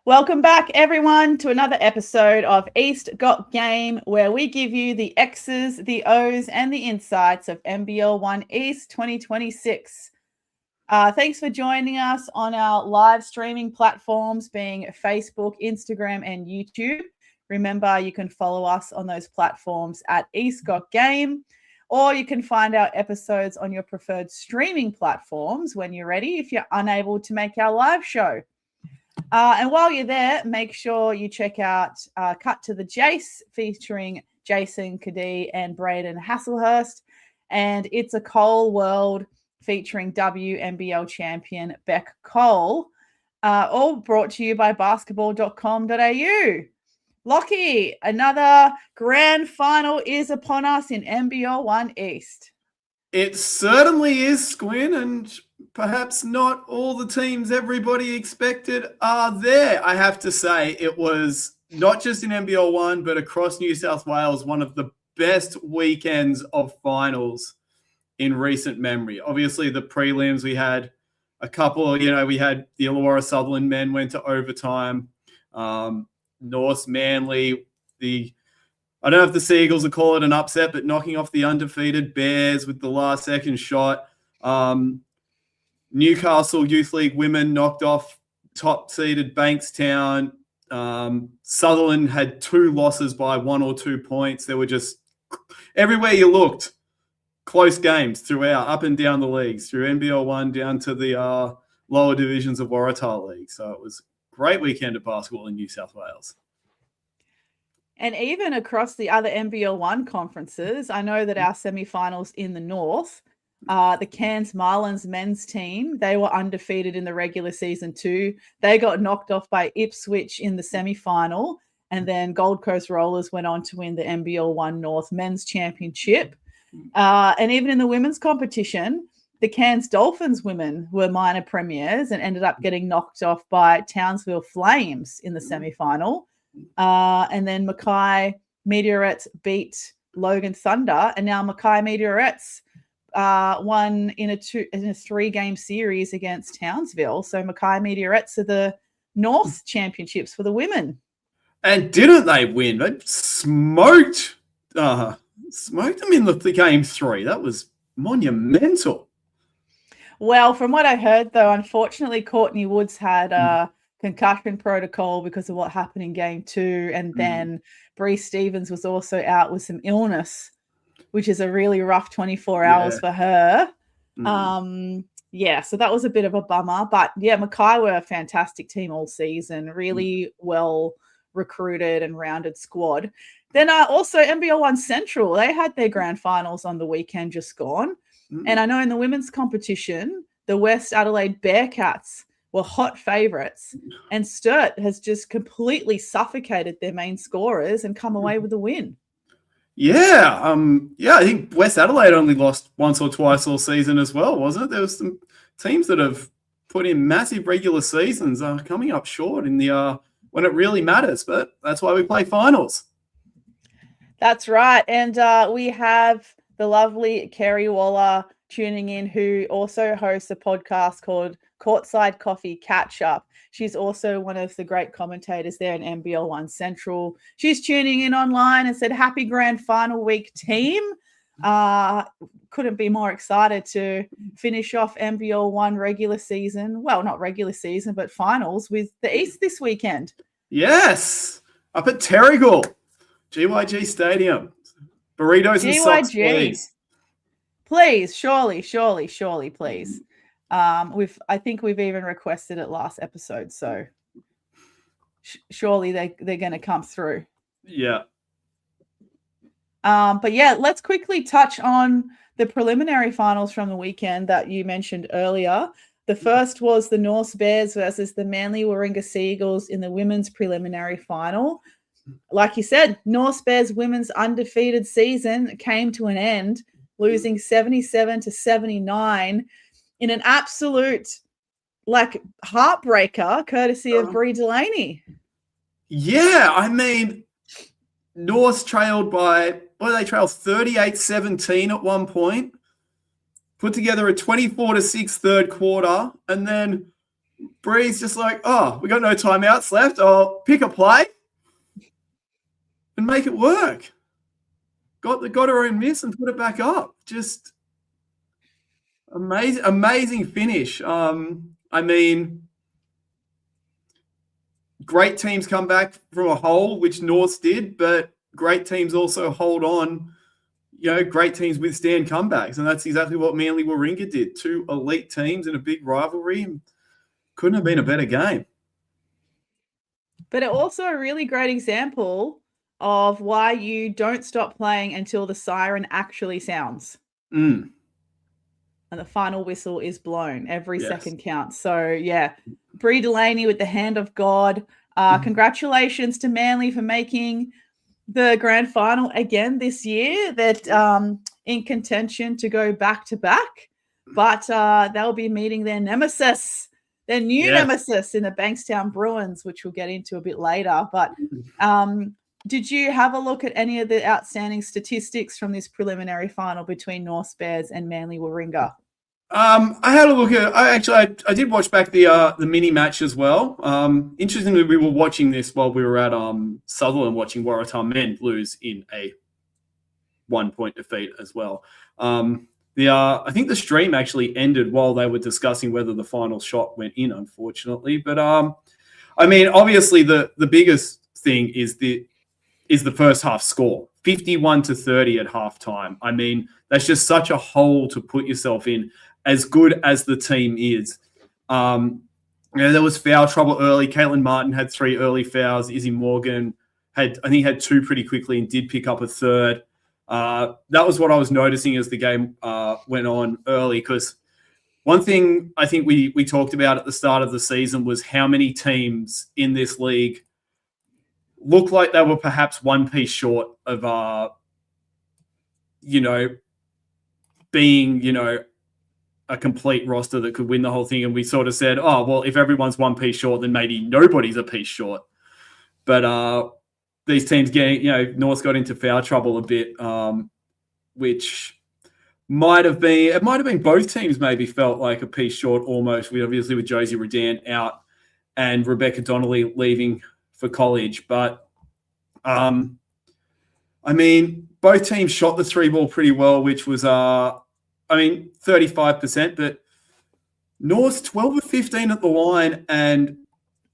Welcome back, everyone, to another episode of East Got Game, where we give you the X's, the O's, and the insights of NBL1 East 2026. Thanks for joining us on our live streaming platforms, being Facebook, Instagram, and YouTube. Remember, you can follow us on those platforms at East Got Game, or you can find our episodes on your preferred streaming platforms when you're ready if you're unable to make our live show. And while you're there, make sure you check out Cut to the Jace featuring Jason Kadee and Braden Hasselhurst, and It's a Cole World featuring WNBL champion Beck Cole, all brought to you by basketball.com.au. Lockie, another grand final is upon us in NBL1 East. It certainly is, Squin, and perhaps not all the teams everybody expected are there. I have to say it was not just in NBL1, but across New South Wales, one of the best weekends of finals in recent memory. Obviously, the prelims, we had a couple, we had the Illawarra Sutherland men went to overtime. North Manly, I don't know if the Seagulls would call it an upset, but knocking off the undefeated Bears with the last second shot. Newcastle Youth League women knocked off top-seeded Bankstown. Sutherland had 2 losses by 1 or 2 points. There were just, everywhere you looked, close games throughout, up and down the leagues, through NBL1 down to the lower divisions of Waratah League. So it was a great weekend of basketball in New South Wales. And even across the other NBL1 conferences, I know that our semi-finals in the north, the Cairns Marlins men's team, they were undefeated in the regular season too. They got knocked off by Ipswich in the semi-final, and then Gold Coast Rollers went on to win the NBL1 North men's championship. And even in the women's competition, the Cairns Dolphins women were minor premiers and ended up getting knocked off by Townsville Flames in the semi-final. And then Mackay Meteorettes beat Logan Thunder, and now Mackay Meteorettes won in a 3-game series against Townsville. So Mackay Meteorettes are the North Championships for the women. And didn't they win? They smoked them in the game 3. That was monumental. Well, from what I heard, though, unfortunately, Courtney Woods had concussion protocol because of what happened in game 2. And then Bree Stevens was also out with some illness, which is a really rough 24 hours for her. So that was a bit of a bummer. But yeah, Mackay were a fantastic team all season, really well recruited and rounded squad. Then also NBL1 Central, they had their grand finals on the weekend just gone. And I know in the women's competition, the West Adelaide Bearcats were hot favourites, and Sturt has just completely suffocated their main scorers and come away with a win. Yeah, I think West Adelaide only lost once or twice all season as well, wasn't it? There was some teams that have put in massive regular seasons coming up short in the when it really matters, but that's why we play finals. That's right, and we have the lovely Kerry Waller tuning in, who also hosts a podcast called Courtside Coffee Catch Up. She's also one of the great commentators there in NBL1 Central. She's tuning in online and said, happy grand final week, team. Couldn't be more excited to finish off NBL1 regular season. Well, not regular season, but finals with the East this weekend. Yes. Up at Terrigal, GYG Stadium. Burritos and socks, please. Please, surely, please. I think we've even requested it last episode, so surely they're going to come through. Yeah. But yeah, let's quickly touch on the preliminary finals from the weekend that you mentioned earlier. The first was the North Bears versus the Manly Warringah Seagulls in the women's preliminary final. Like you said, North Bears women's undefeated season came to an end, losing 77-79 in an absolute heartbreaker, courtesy of Brie Delaney. Yeah, I mean, North trailed by, they trailed 38-17 at one point, put together a 24-6 third quarter, and then Brie's just like, oh, we got no timeouts left. I'll pick a play and make it work. Got her own miss and put it back up. Just amazing finish. I mean, great teams come back from a hole, which North did, but great teams also hold on. Great teams withstand comebacks, and that's exactly what Manly Warringah did. Two elite teams in a big rivalry. Couldn't have been a better game. But also a really great example of why you don't stop playing until the siren actually sounds. And the final whistle is blown. Every second counts. So, yeah, Brie Delaney with the hand of God. Congratulations to Manly for making the grand final again this year. That in contention to go back-to-back. But they'll be meeting their nemesis, their new nemesis in the Bankstown Bruins, which we'll get into a bit later. But did you have a look at any of the outstanding statistics from this preliminary final between North Bears and Manly Warringah? I had a look at. I did watch back the mini match as well. Interestingly, we were watching this while we were at Sutherland, watching Waratah men lose in a 1-point defeat as well. I think the stream actually ended while they were discussing whether the final shot went in, unfortunately. But I mean, obviously the biggest thing is the first half score, 51-30 at halftime. I mean, that's just such a hole to put yourself in, as good as the team is. There was foul trouble early. Caitlin Martin had 3 early fouls. Izzy Morgan had 2 pretty quickly and did pick up a third. That was what I was noticing as the game went on early, because one thing I think we talked about at the start of the season was how many teams in this league looked like they were perhaps one piece short of, being, a complete roster that could win the whole thing. And we sort of said, oh, well, if everyone's one piece short, then maybe nobody's a piece short. But these teams North got into foul trouble a bit, which might have been both teams maybe felt like a piece short almost. Obviously with Josie Redan out and Rebecca Donnelly leaving for college. But, I mean, both teams shot the 3-ball pretty well, which was, 35%, but North's 12 of 15 at the line and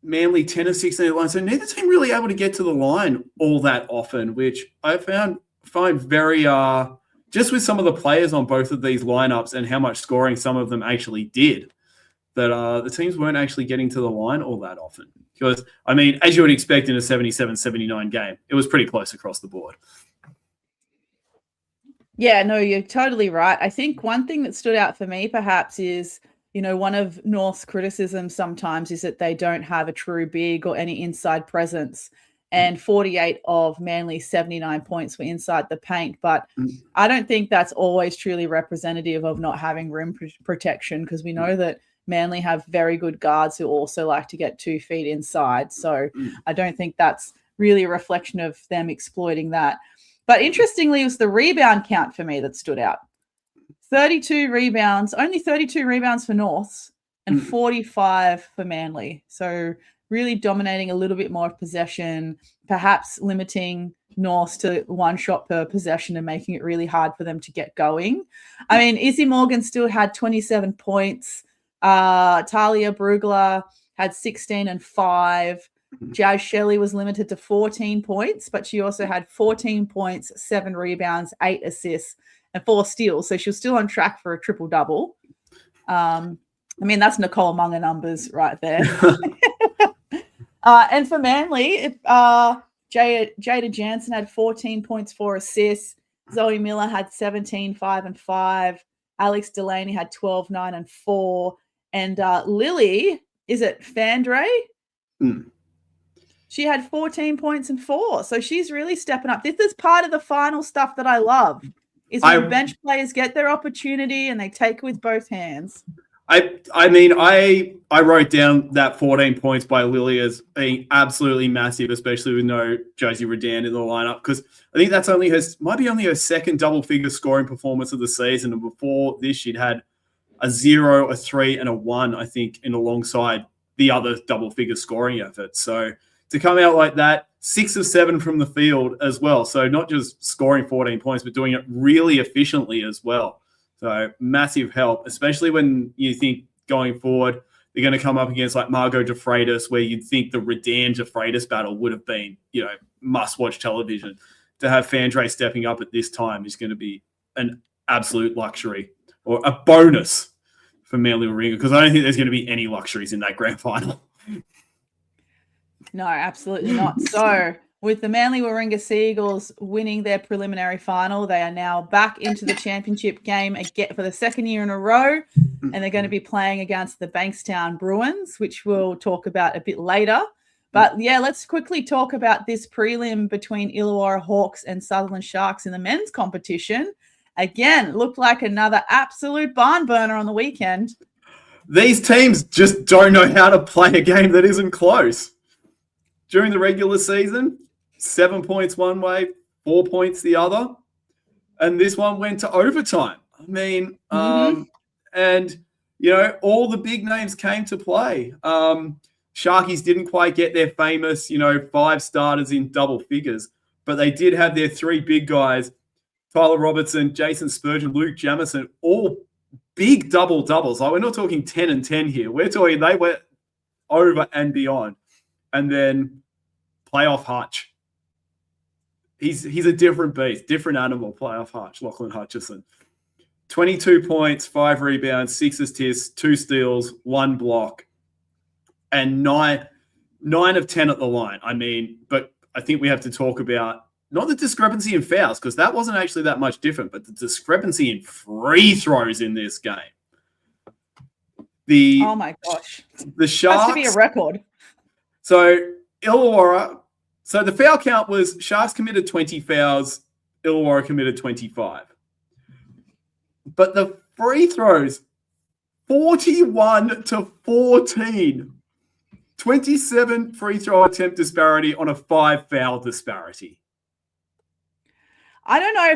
Manly 10 of 16 at the line. So neither team really able to get to the line all that often, which I find very, just with some of the players on both of these lineups and how much scoring some of them actually did, that the teams weren't actually getting to the line all that often. Because, I mean, as you would expect in a 77-79 game, it was pretty close across the board. Yeah, no, you're totally right. I think one thing that stood out for me perhaps is, one of North's criticisms sometimes is that they don't have a true big or any inside presence. And 48 of Manly's 79 points were inside the paint. But I don't think that's always truly representative of not having rim protection, because we know that Manly have very good guards who also like to get 2 feet inside. So I don't think that's really a reflection of them exploiting that. But interestingly, it was the rebound count for me that stood out. 32 rebounds, only 32 rebounds for Norths and 45 for Manly. So really dominating a little bit more of possession, perhaps limiting North to 1 shot per possession and making it really hard for them to get going. I mean, Izzy Morgan still had 27 points. Talia Brugler had 16 and 5. Jazz Shelley was limited to 14 points, but she also had 14 points, 7 rebounds, 8 assists, and 4 steals. So she was still on track for a triple-double. I mean, that's Nicole Munger numbers right there. And for Manly, Jada Jansen had 14 points, 4 assists. Zoe Miller had 17, 5 and 5. Alex Delaney had 12, 9 and 4. And Lily, is it Fandre? She had 14 points and 4. So she's really stepping up. This is part of the final stuff that I love, is when bench players get their opportunity and they take it with both hands. I mean, I wrote down that 14 points by Lily as being absolutely massive, especially with no Josie Redan in the lineup, because I think that's might be only her second double-figure scoring performance of the season. And before this, she'd had a 0, a 3, and a 1, I think, in alongside the other double-figure scoring effort. So to come out like that, 6 of 7 from the field as well. So not just scoring 14 points, but doing it really efficiently as well. So massive help, especially when you think going forward, they're going to come up against like Margot de Freitas, where you'd think the Redan de Freitas battle would have been, must-watch television. To have Fandre stepping up at this time is going to be an absolute luxury, or a bonus for Manly Warringah, because I don't think there's going to be any luxuries in that grand final. No, absolutely not. So with the Manly Warringah Seagulls winning their preliminary final, they are now back into the championship game again for the second year in a row, and they're going to be playing against the Bankstown Bruins, which we'll talk about a bit later. But yeah, let's quickly talk about this prelim between Illawarra Hawks and Sutherland Sharks in the men's competition. Again, looked like another absolute barn burner on the weekend. These teams just don't know how to play a game that isn't close. During the regular season, 7 points one way, 4 points the other. And this one went to overtime. I mean, and, all the big names came to play. Sharkies didn't quite get their famous, 5 starters in double figures, but they did have their 3 big guys, Tyler Robertson, Jason Spurgeon, Luke Jamison, all big double-doubles. Like, we're not talking 10 and 10 here. We're talking they went over and beyond. And then playoff Hutch. He's a different beast, different animal, playoff Hutch, Lachlan Hutchison. 22 points, 5 rebounds, 6 assists, 2 steals, 1 block, and 9 of 10 at the line. I mean, but I think we have to talk about not the discrepancy in fouls, because that wasn't actually that much different, but the discrepancy in free throws in this game. Oh my gosh. The Sharks. Has to be a record. So Illawarra, so the foul count was Sharks committed 20 fouls, Illawarra committed 25. But the free throws, 41 to 14. 27 free throw attempt disparity on a 5 foul disparity. I don't know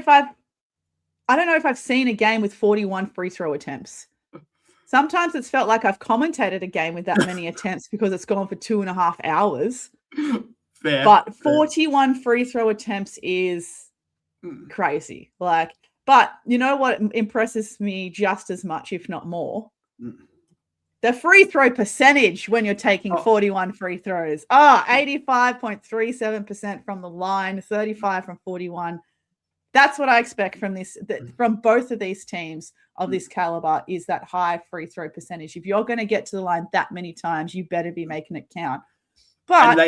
if I've seen a game with 41 free throw attempts. Sometimes it's felt like I've commentated a game with that many attempts because it's gone for 2.5 hours. Fair. But 41 free throw attempts is crazy. But you know what impresses me just as much, if not more? The free throw percentage when you're taking 41 free throws. 85.37% from the line, 35 from 41. That's what I expect from from both of these teams of this caliber, is that high free throw percentage. If you're going to get to the line that many times, you better be making it count. But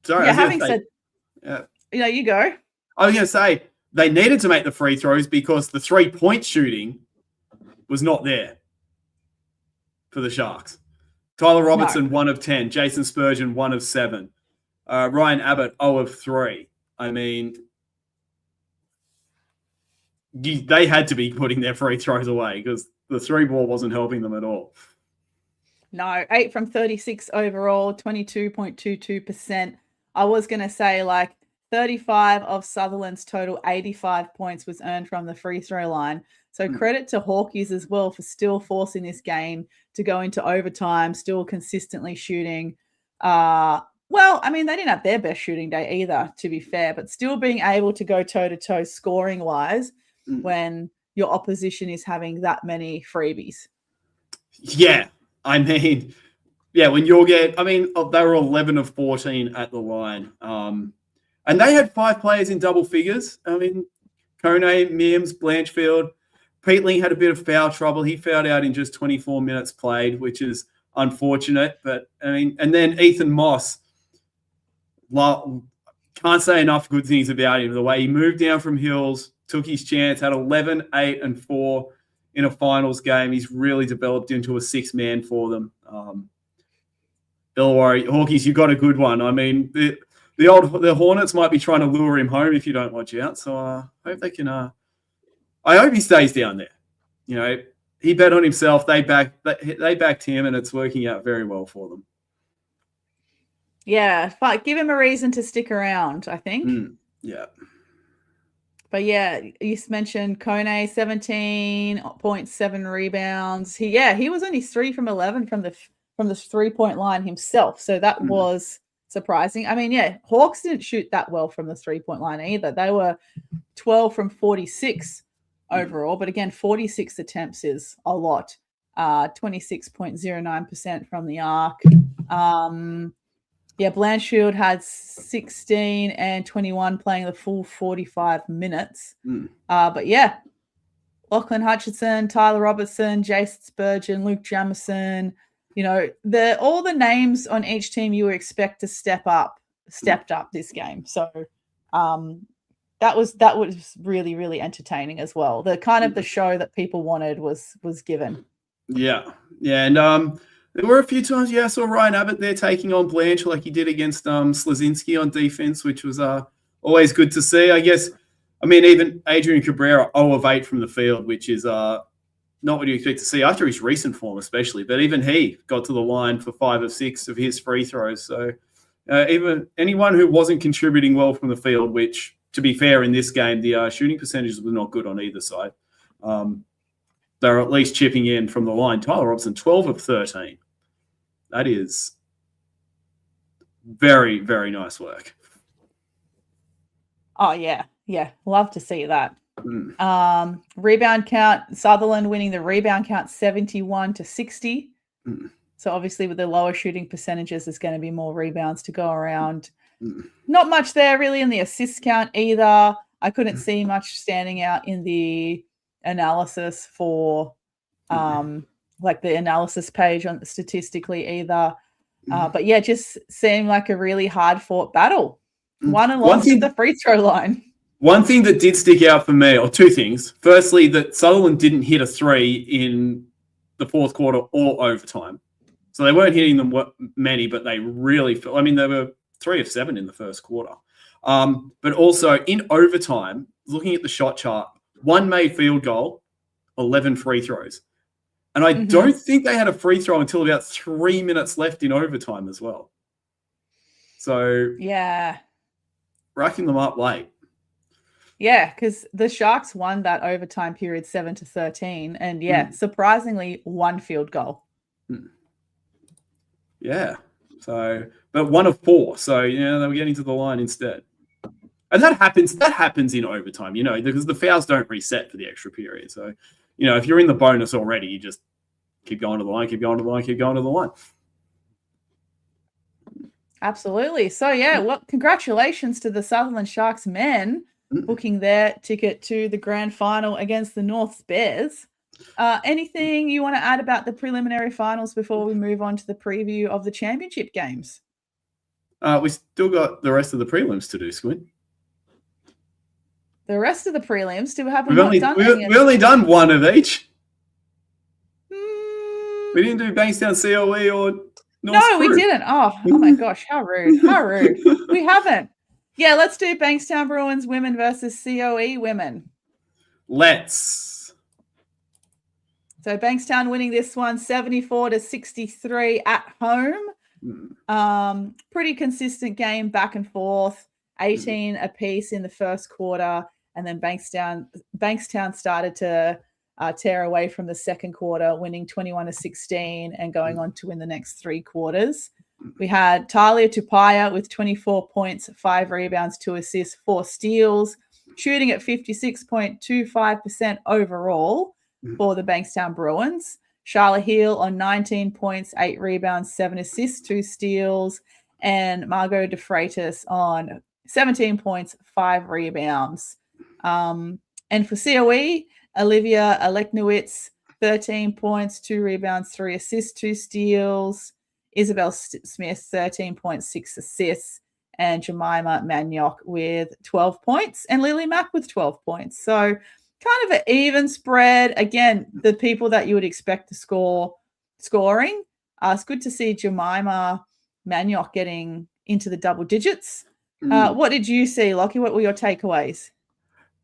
having said, you go. I was going to say they needed to make the free throws because the 3-point shooting was not there for the Sharks. Tyler Robertson, 1 of 10. Jason Spurgeon, 1 of 7. Ryan Abbott, 0 of 3. I mean, they had to be putting their free throws away because the 3-ball wasn't helping them at all. No, 8 from 36 overall, 22.22%. I was going to say 35 of Sutherland's total 85 points was earned from the free throw line. So credit to Hawkies as well for still forcing this game to go into overtime, still consistently shooting. Well, I mean, they didn't have their best shooting day either, to be fair, but still being able to go toe-to-toe scoring-wise when your opposition is having that many freebies. Yeah, I mean, when you'll get – I mean, they were 11 of 14 at the line. And they had 5 players in double figures. I mean, Kone, Mims, Blanchfield. Peatling had a bit of foul trouble. He fouled out in just 24 minutes played, which is unfortunate. But, I mean, and then Ethan Moss, can't can't say enough good things about him. The way he moved down from hills, took his chance, had 11, 8, and 4 in a finals game. He's really developed into a 6-man for them. Illawarra, Hawkies, you got a good one. I mean, the Hornets might be trying to lure him home if you don't watch out. So I hope they can. I hope he stays down there. You know, he bet on himself. They backed him, and it's working out very well for them. Yeah, but give him a reason to stick around, I think. Yeah. But yeah, you mentioned Kone, 17.7 rebounds. He was only 3 from 11 from the 3-point line himself. So that was surprising. I mean, yeah, Hawks didn't shoot that well from the 3-point line either. They were 12 from 46 overall. But again, 46 attempts is a lot. 26.09% from the arc. Blanchfield had 16 and 21 playing the full 45 minutes. But yeah, Lachlan Hutchinson, Tyler Robertson, Jason Spurgeon, Luke Jamison, you know, all the names on each team you would expect to stepped up this game. So that was really, really entertaining as well. The kind of the show that people wanted was given. Yeah. And there were a few times, I saw Ryan Abbott there taking on Blanche like he did against Slazinski on defense, which was always good to see. I guess, I mean, even Adrian Cabrera, 0 of 8 from the field, which is not what you expect to see after his recent form especially. But even he got to the line for 5 of 6 of his free throws. So even anyone who wasn't contributing well from the field, which, to be fair, in this game, the shooting percentages were not good on either side. They're at least chipping in from the line. Tyler Robson, 12 of 13. That is very, very nice work. Oh, yeah. Yeah. Love to see that. Rebound count, Sutherland winning the rebound count 71-60. So obviously with the lower shooting percentages, there's going to be more rebounds to go around. Not much there really in the assist count either. I couldn't see much standing out in the analysis for like the analysis page on statistically either. But yeah, just seemed like a really hard fought battle. Won and lost at the free throw line. One thing that did stick out for me, or two things. Firstly, that Sutherland didn't hit a 3 in the fourth quarter or overtime. So they weren't hitting them many, but they really – I mean, they were 3 of 7 in the first quarter. But also in overtime, looking at the shot chart, 1 made field goal, 11 free throws. And I don't think they had a free throw until about 3 minutes left in overtime as well. So yeah, racking them up late. Yeah, because the Sharks won that overtime period 7-13, and surprisingly, 1 field goal. Yeah. So, but 1 of 4. So they were getting to the line instead. And that happens in overtime, because the fouls don't reset for the extra period. So, if you're in the bonus already, you just keep going to the line, keep going to the line, keep going to the line. Absolutely. So, congratulations to the Sutherland Sharks men booking their ticket to the grand final against the North Bears. Anything you want to add about the preliminary finals before we move on to the preview of the championship games? We still got the rest of the prelims to do, Squid. The rest of the prelims? We've only done 1 of each. We didn't do Bankstown COE or North No, we didn't. Oh my gosh, how rude. How rude. We haven't. Yeah, let's do Bankstown Bruins women versus COE women. Let's. So Bankstown winning this one 74-63 at home. Pretty consistent game back and forth. 18 apiece in the first quarter, and then Bankstown started to tear away from the second quarter, winning 21-16 and going on to win the next 3 quarters. We had Talia Tupaya with 24 points, 5 rebounds, 2 assists, 4 steals, shooting at 56.25% overall for the Bankstown Bruins. Charlotte Hill on 19 points, 8 rebounds, 7 assists, 2 steals, and Margot De Freitas on 17 points, 5 rebounds. And for COE, Olivia Aleknowitz, 13 points, 2 rebounds, 3 assists, 2 steals. Isabel Smith, 13.6 assists. and Jemima Manioc with 12 points and Lily Mack with 12 points. So kind of an even spread. Again, the people that you would expect to scoring. It's good to see Jemima Manioc getting into the double digits. What did you see, Lockie? What were your takeaways?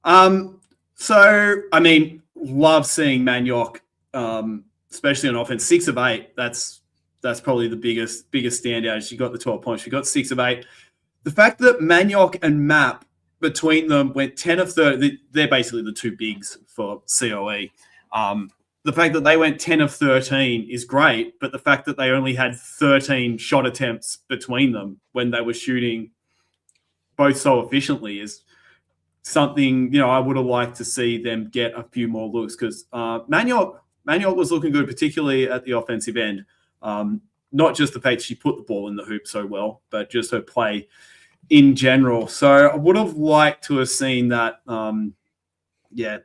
So, I mean, love seeing Manioc, especially on offense. 6 of 8. That's probably the biggest standout. She got the 12 points. She got 6 of 8. The fact that Manioc and Map between them went 10 of 30. They're basically the two bigs for COE. The fact that they went 10 of 13 is great, but the fact that they only had 13 shot attempts between them when they were shooting both so efficiently is something, I would have liked to see them get a few more looks, because Manioc was looking good, particularly at the offensive end. Not just the fact she put the ball in the hoop so well, but just her play in general. So I would have liked to have seen that,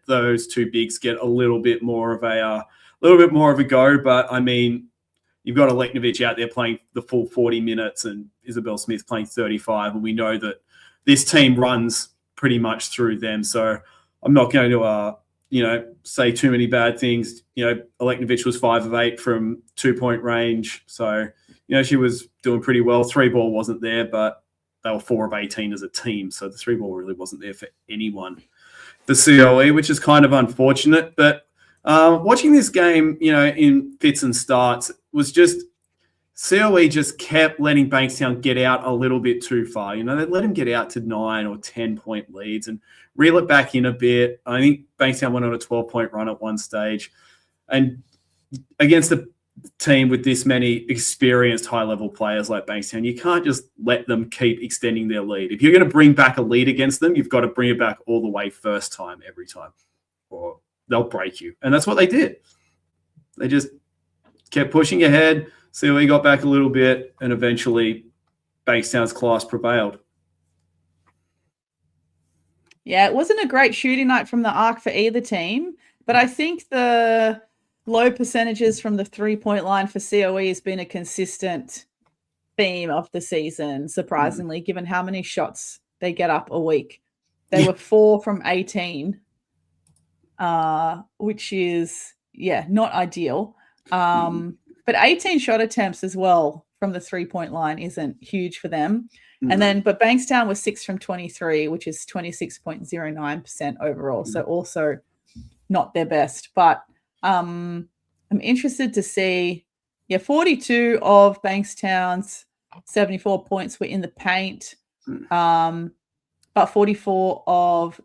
those two bigs get a little bit more of a go. But I mean, you've got Aleknovic out there playing the full 40 minutes and Isabel Smith playing 35, and we know that this team runs pretty much through them. So I'm not going to, say too many bad things. Aleknovic was 5 of 8 from 2-point range. So, she was doing pretty well. 3-ball wasn't there, but they were 4 of 18 as a team. So the 3-ball really wasn't there for anyone. The COE, which is kind of unfortunate. But watching this game, in fits and starts, was just COE just kept letting Bankstown get out a little bit too far. They'd let him get out to 9 or 10-point leads and reel it back in a bit. I think Bankstown went on a 12-point run at one stage. And against a team with this many experienced high-level players like Bankstown, you can't just let them keep extending their lead. If you're going to bring back a lead against them, you've got to bring it back all the way first time, every time, or they'll break you. And that's what they did. They just kept pushing ahead. COE got back a little bit, and eventually Bankstown's class prevailed. Yeah, it wasn't a great shooting night from the arc for either team, but I think the low percentages from the 3-point line for COE has been a consistent theme of the season, surprisingly, given how many shots they get up a week. They were 4 from 18, which is, not ideal. But 18 shot attempts as well from the 3-point line isn't huge for them. But Bankstown was 6 from 23, which is 26.09% overall. So also not their best. But I'm interested to see, 42 of Bankstown's 74 points were in the paint, but 44 of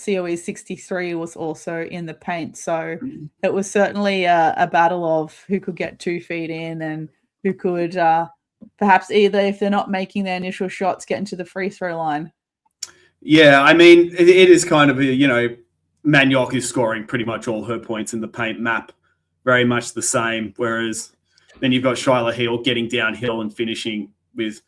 COE's 63 was also in the paint. So it was certainly a battle of who could get 2 feet in and who could perhaps either, if they're not making their initial shots, get into the free throw line. Yeah, I mean, it is kind of Manioc is scoring pretty much all her points in the paint. Map very much the same, whereas then you've got Shyla Hill getting downhill and finishing with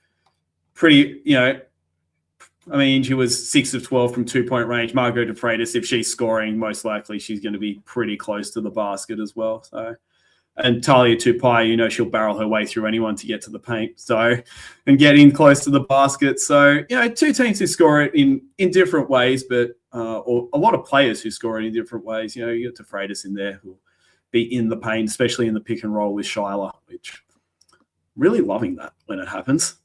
pretty, she was 6 of 12 from 2-point range. Margot de Freitas, if she's scoring, most likely she's going to be pretty close to the basket as well. So, and Talia Tupai, she'll barrel her way through anyone to get to the paint. So, and get in close to the basket. So, two teams who score it in different ways, but or a lot of players who score it in different ways. You got de Freitas in there who'll be in the paint, especially in the pick and roll with Shyla, which really loving that when it happens.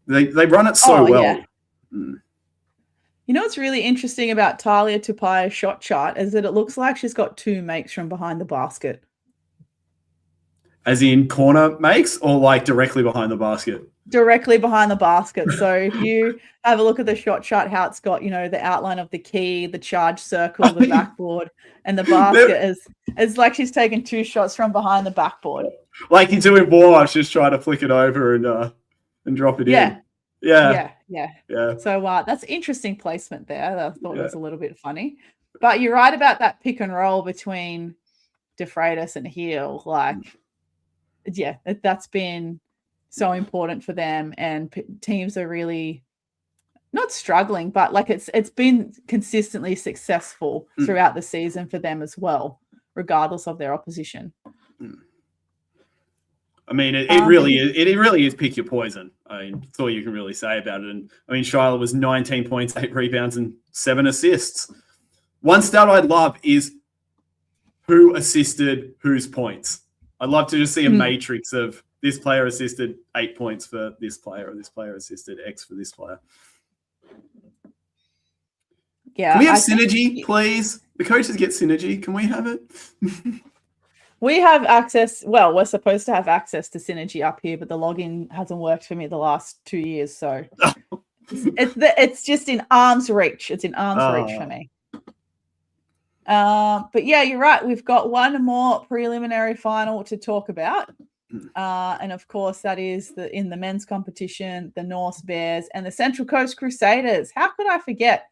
They run it so well. Yeah. What's really interesting about Talia Tupai's shot chart is that it looks like she's got 2 makes from behind the basket. As in corner makes, or like directly behind the basket? Directly behind the basket. So if you have a look at the shot chart, how it's got, the outline of the key, the charge circle, the backboard, and the basket is like she's taken 2 shots from behind the backboard. Like you're doing warm-ups, just trying to flick it over and drop it in. Yeah. So that's interesting placement there. I thought it was a little bit funny. But you're right about that pick and roll between de Freitas and Hill. That's been so important for them, and teams are really not struggling, but it's been consistently successful throughout the season for them as well, regardless of their opposition. I mean, it really is. It really is pick your poison. I mean, that's all you can really say about it. And I mean, Shiloh was 19 points, 8 rebounds, and 7 assists. One stat I'd love is who assisted whose points. I'd love to just see a matrix of this player assisted 8 points for this player, or this player assisted X for this player. Yeah. Can we have synergy, please? The coaches get synergy. Can we have it? We have access. Well, we're supposed to have access to synergy up here, but the login hasn't worked for me the last 2 years. So it's just in arm's reach. It's in arm's reach for me. But yeah, you're right. We've got one more preliminary final to talk about. And of course, that is in the men's competition, the North Bears and the Central Coast Crusaders. How could I forget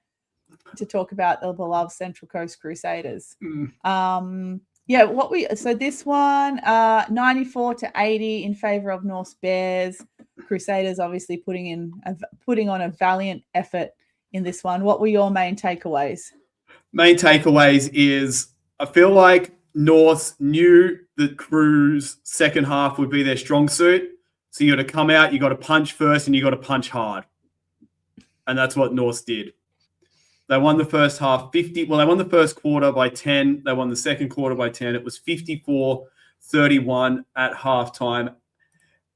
to talk about the beloved Central Coast Crusaders? So this one, 94-80 in favor of North Bears. Crusaders obviously putting on a valiant effort in this one. What were your main takeaways? Main takeaways is I feel like North knew that Crew's second half would be their strong suit. So you got to come out, you got to punch first, and you got to punch hard. And that's what North did. They won the first half 50. Well, they won the first quarter by 10. They won the second quarter by 10. It was 54-31 at halftime.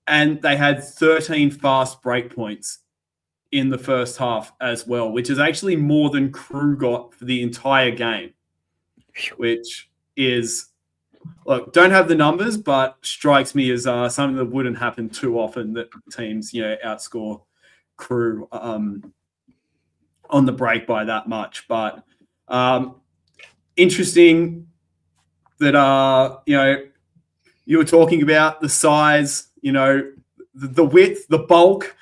And they had 13 fast break points in the first half as well, which is actually more than Crew got for the entire game, which is, look, don't have the numbers, but strikes me as something that wouldn't happen too often, that teams, outscore Crew on the break by that much. But interesting that, you were talking about the size, the width, the bulk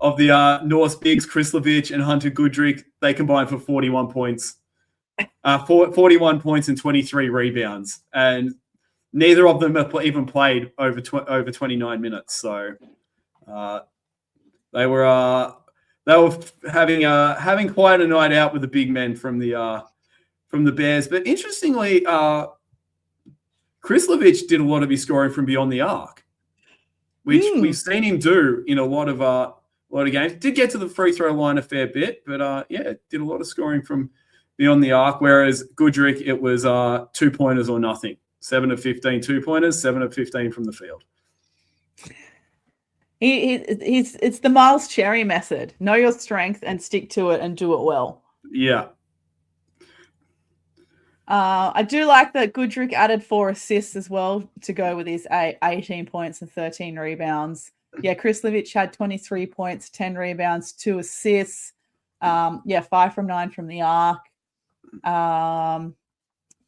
of the North Bigs, Krislovich and Hunter Goodrick. They combined for 41 points. 41 points and 23 rebounds. And neither of them have even played over 29 minutes. So they were having quite a night out with the big men from the Bears. But interestingly, Krislovich did a lot of his scoring from beyond the arc, which we've seen him do in a lot of games. Did get to the free throw line a fair bit, but did a lot of scoring from beyond the arc. Whereas Goodrick, it was 2-pointers or nothing. 7 of 15 2-pointers, 7 of 15 from the field. It's the Miles Cherry method. Know your strength and stick to it and do it well. Yeah. I do like that Goodrick added 4 assists as well to go with his 18 points and 13 rebounds. Yeah, Krislovich had 23 points, 10 rebounds, 2 assists. 5 from 9 from the arc.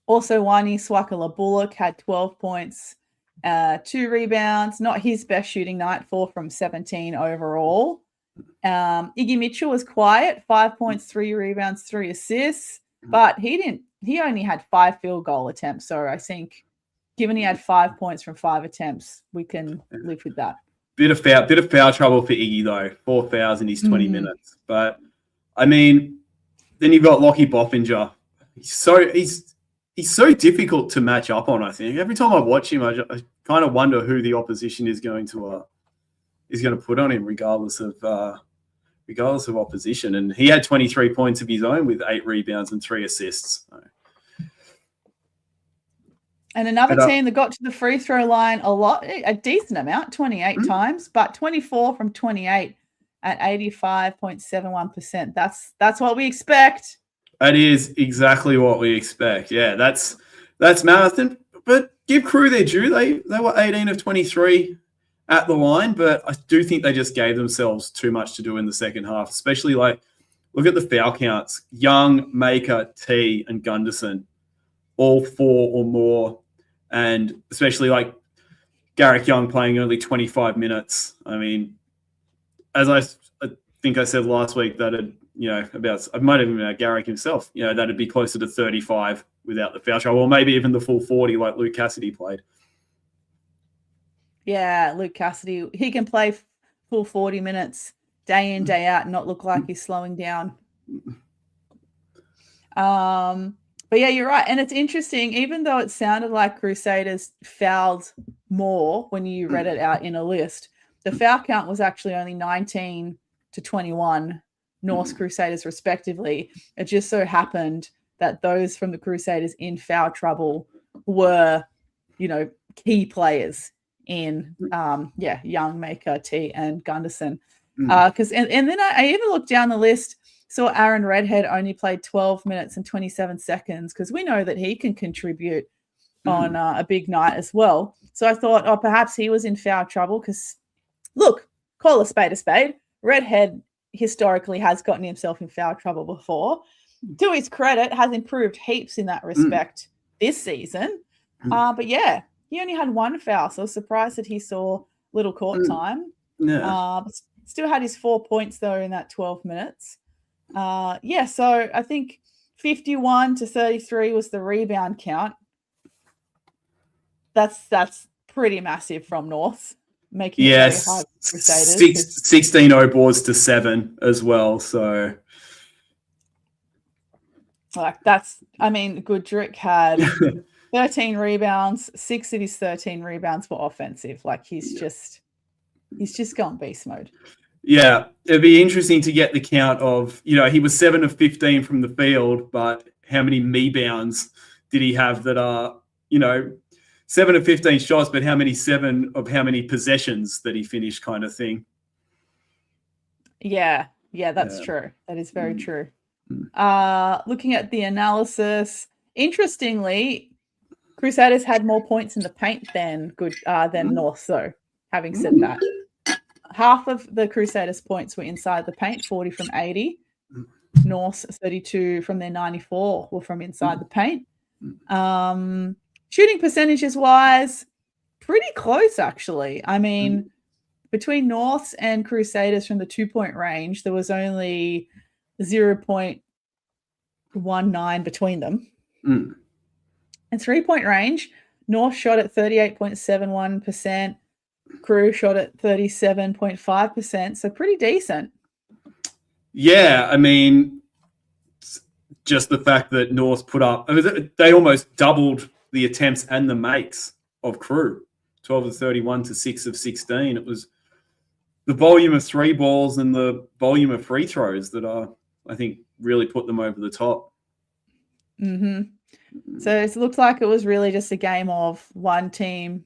Also, Wani Swakala Bullock had 12 points, 2 rebounds. Not his best shooting night, 4 from 17 overall. Iggy Mitchell was quiet, 5 points, 3 rebounds, 3 assists. But he only had 5 field goal attempts. So I think, given he had 5 points from 5 attempts, we can live with that. Bit of foul trouble for Iggy though. 4 fouls in his 20 minutes. But I mean, then you've got Lockie Boffinger. He's so difficult to match up on. I think every time I watch him, I kind of wonder who the opposition is going to put on him, regardless of opposition. And he had 23 points of his own with 8 rebounds and 3 assists. So. And another team that got to the free throw line a decent amount, 28 times, but 24 from 28 at 85.71%. That's what we expect. That is exactly what we expect. Yeah, that's marathon. But give Crew their due. They were 18 of 23 at the line, but I do think they just gave themselves too much to do in the second half, especially look at the foul counts. Young, Maker, T, and Gunderson, all 4 or more. And especially Garrick Young playing only 25 minutes. I mean, as I think I said last week, I might have even about Garrick himself, that'd be closer to 35 without the foul trouble, or maybe even the full 40 like Luke Cassidy played. Yeah, Luke Cassidy, he can play full 40 minutes day in, day out and not look like he's slowing down. But yeah, you're right. And it's interesting, even though it sounded like Crusaders fouled more when you read it out in a list, the foul count was actually only 19 to 21, Norse Crusaders respectively. It just so happened that those from the Crusaders in foul trouble were, key players in, Young, Maker, T, and Gunderson. Because and then I even looked down the list. Saw Aaron Redhead only played 12 minutes and 27 seconds because we know that he can contribute on a big night as well. So I thought, perhaps he was in foul trouble because, look, call a spade. Redhead historically has gotten himself in foul trouble before. To his credit, has improved heaps in that respect this season. But yeah, he only had one foul, so I was surprised that he saw little court time. Yeah. Still had his 4 points, though, in that 12 minutes. So I think 51 to 33 was the rebound count. That's pretty massive from North, making it very hard for Crusaders. 16-0 boards to 7 as well. So, Goodrick had 13 rebounds. 6 of his 13 rebounds were offensive. He's just gone beast mode. Yeah, it'd be interesting to get the count of, he was 7 of 15 from the field, but how many me-bounds did he have that are, 7 of 15 shots, but how many possessions that he finished kind of thing? Yeah, that's true. That is very true. Looking at the analysis, interestingly, Crusaders had more points in the paint than North, though, having said that. Half of the Crusaders' points were inside the paint, 40 from 80. North, 32 from their 94 were from inside the paint. Shooting percentages-wise, pretty close, actually. I mean, between Norths and Crusaders from the 2-point range, there was only 0.19 between them. And 3-point range, North shot at 38.71%. Crew shot at 37.5%, so pretty decent. Yeah, I mean, just the fact that North put up, they almost doubled the attempts and the makes of Crew, 12 of 31 to 6 of 16. It was the volume of 3 balls and the volume of free throws that I think really put them over the top. So it looked like it was really just a game of one team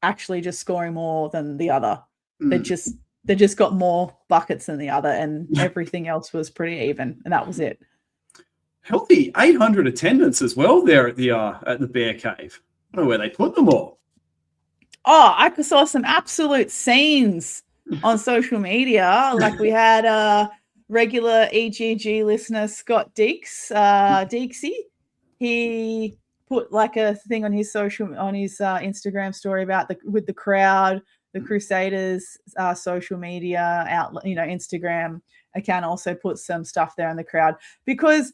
actually just scoring more than the other. They just got more buckets than the other, and everything else was pretty even, and that was it. Healthy 800 attendance as well there at the Bear Cave. I don't know where they put them all. I saw some absolute scenes on social media. We had a regular EGG listener, Scott Deeksy. He put a thing on his Instagram story about with the crowd. The Crusaders social media outlet, Instagram account also put some stuff there in the crowd, because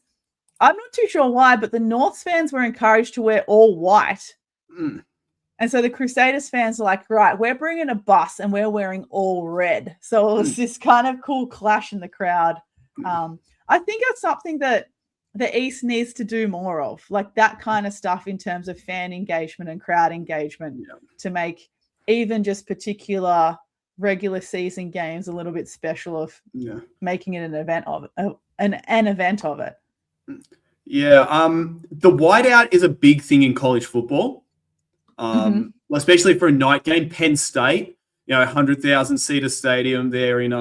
I'm not too sure why, but the North fans were encouraged to wear all white. And so the Crusaders fans are like, right, we're bringing a bus and we're wearing all red. So it was this kind of cool clash in the crowd. I think that's something that the East needs to do more of, that kind of stuff in terms of fan engagement and crowd engagement, to make even just particular regular season games a little bit special, of making it an event of it, an event of it. Yeah, the whiteout is a big thing in college football, especially for a night game. Penn State, 100,000 seater stadium there in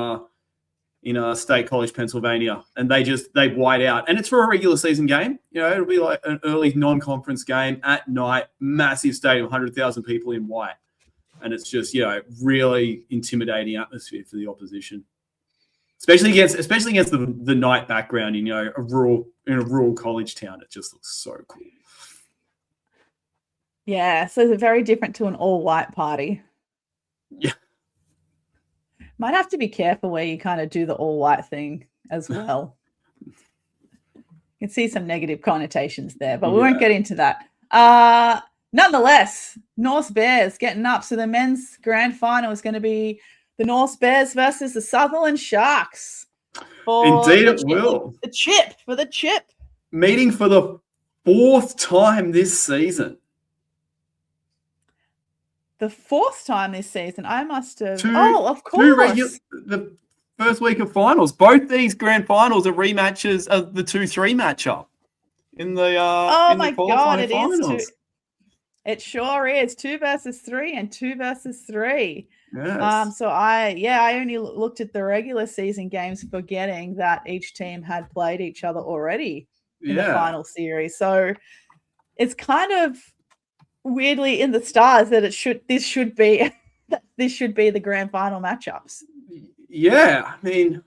State College, Pennsylvania, and they white out, and it's for a regular season game. It'll be like an early non-conference game at night, massive stadium, 100,000 people in white, and it's just really intimidating atmosphere for the opposition, especially against the night background in a rural college town. It just looks so cool. Yeah, so it's very different to an all-white party. Yeah. Might have to be careful where you kind of do the all-white thing as well. You can see some negative connotations there, but we won't get into that. Nonetheless, North Bears getting up. So the men's grand final is going to be the North Bears versus the Sutherland Sharks. Indeed it will. The chip. Meeting for the 4th time this season. The 4th time this season. I must have. Of The first week of finals. Both these grand finals are rematches of the 2-3 matchup in the qualifying finals. It sure is 2 versus 3 and 2 versus 3. Yes. So I only looked at the regular season games, forgetting that each team had played each other already in the final series. So it's kind of weirdly in the stars that this should be the grand final matchups. Yeah, I mean,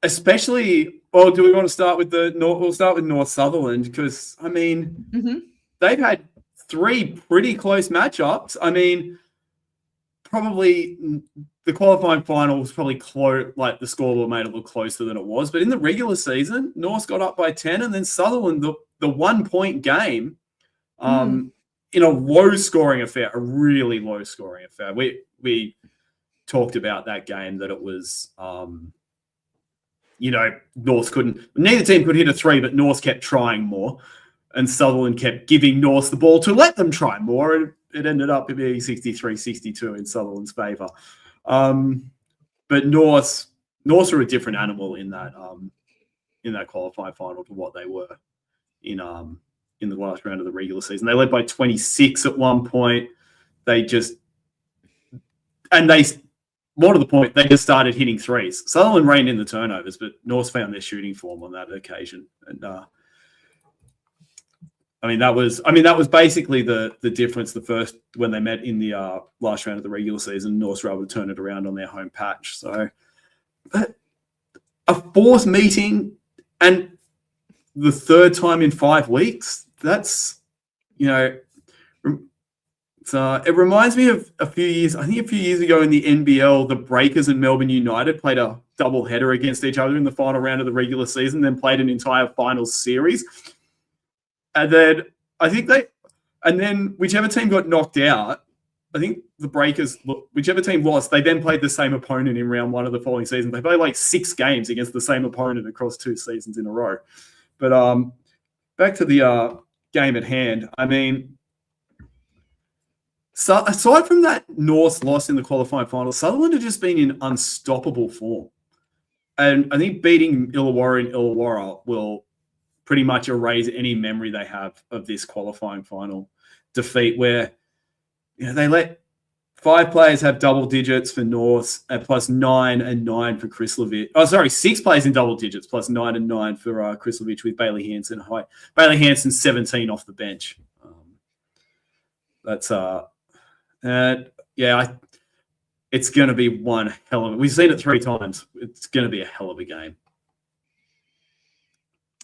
especially. Well, do we want to start with We'll start with North Sutherland because I mean, they've had 3 pretty close matchups. I mean, probably the qualifying final was probably close. Like the scoreboard made it look closer than it was, but in the regular season, North got up by 10, and then Sutherland the 1-point game. In a low-scoring affair, a really low-scoring affair. We talked about that game that it was, North neither team could hit a 3, but North kept trying more, and Sutherland kept giving North the ball to let them try more, and it ended up being 63-62 in Sutherland's favour. But North are a different animal in that qualifying final to what they were in the last round of the regular season. They led by 26 at one point. More to the point, they just started hitting threes. Sutherland reined in the turnovers, but North found their shooting form on that occasion. And that was basically the difference. The first when they met in the last round of the regular season, North were able to turn it around on their home patch. So a 4th meeting and the 3rd time in 5 weeks. That's, it reminds me of a few years ago in the NBL, the Breakers and Melbourne United played a double header against each other in the final round of the regular season, then played an entire finals series. And then whichever team got knocked out, I think the Breakers, whichever team lost, they then played the same opponent in round 1 of the following season. They played like 6 games against the same opponent across 2 seasons in a row. But back to the game at hand. I mean, so aside from that North loss in the qualifying final, Sutherland have just been in unstoppable form. And I think beating Illawarra in Illawarra will pretty much erase any memory they have of this qualifying final defeat where they let 5 players have double digits for North and plus 9 and 9 for Krislovich. 6 players in double digits plus 9 and 9 for Krislovich with Bailey Hansen high. Bailey Hansen 17 off the bench. It's going to be one hell of we've seen it 3 times. It's going to be a hell of a game.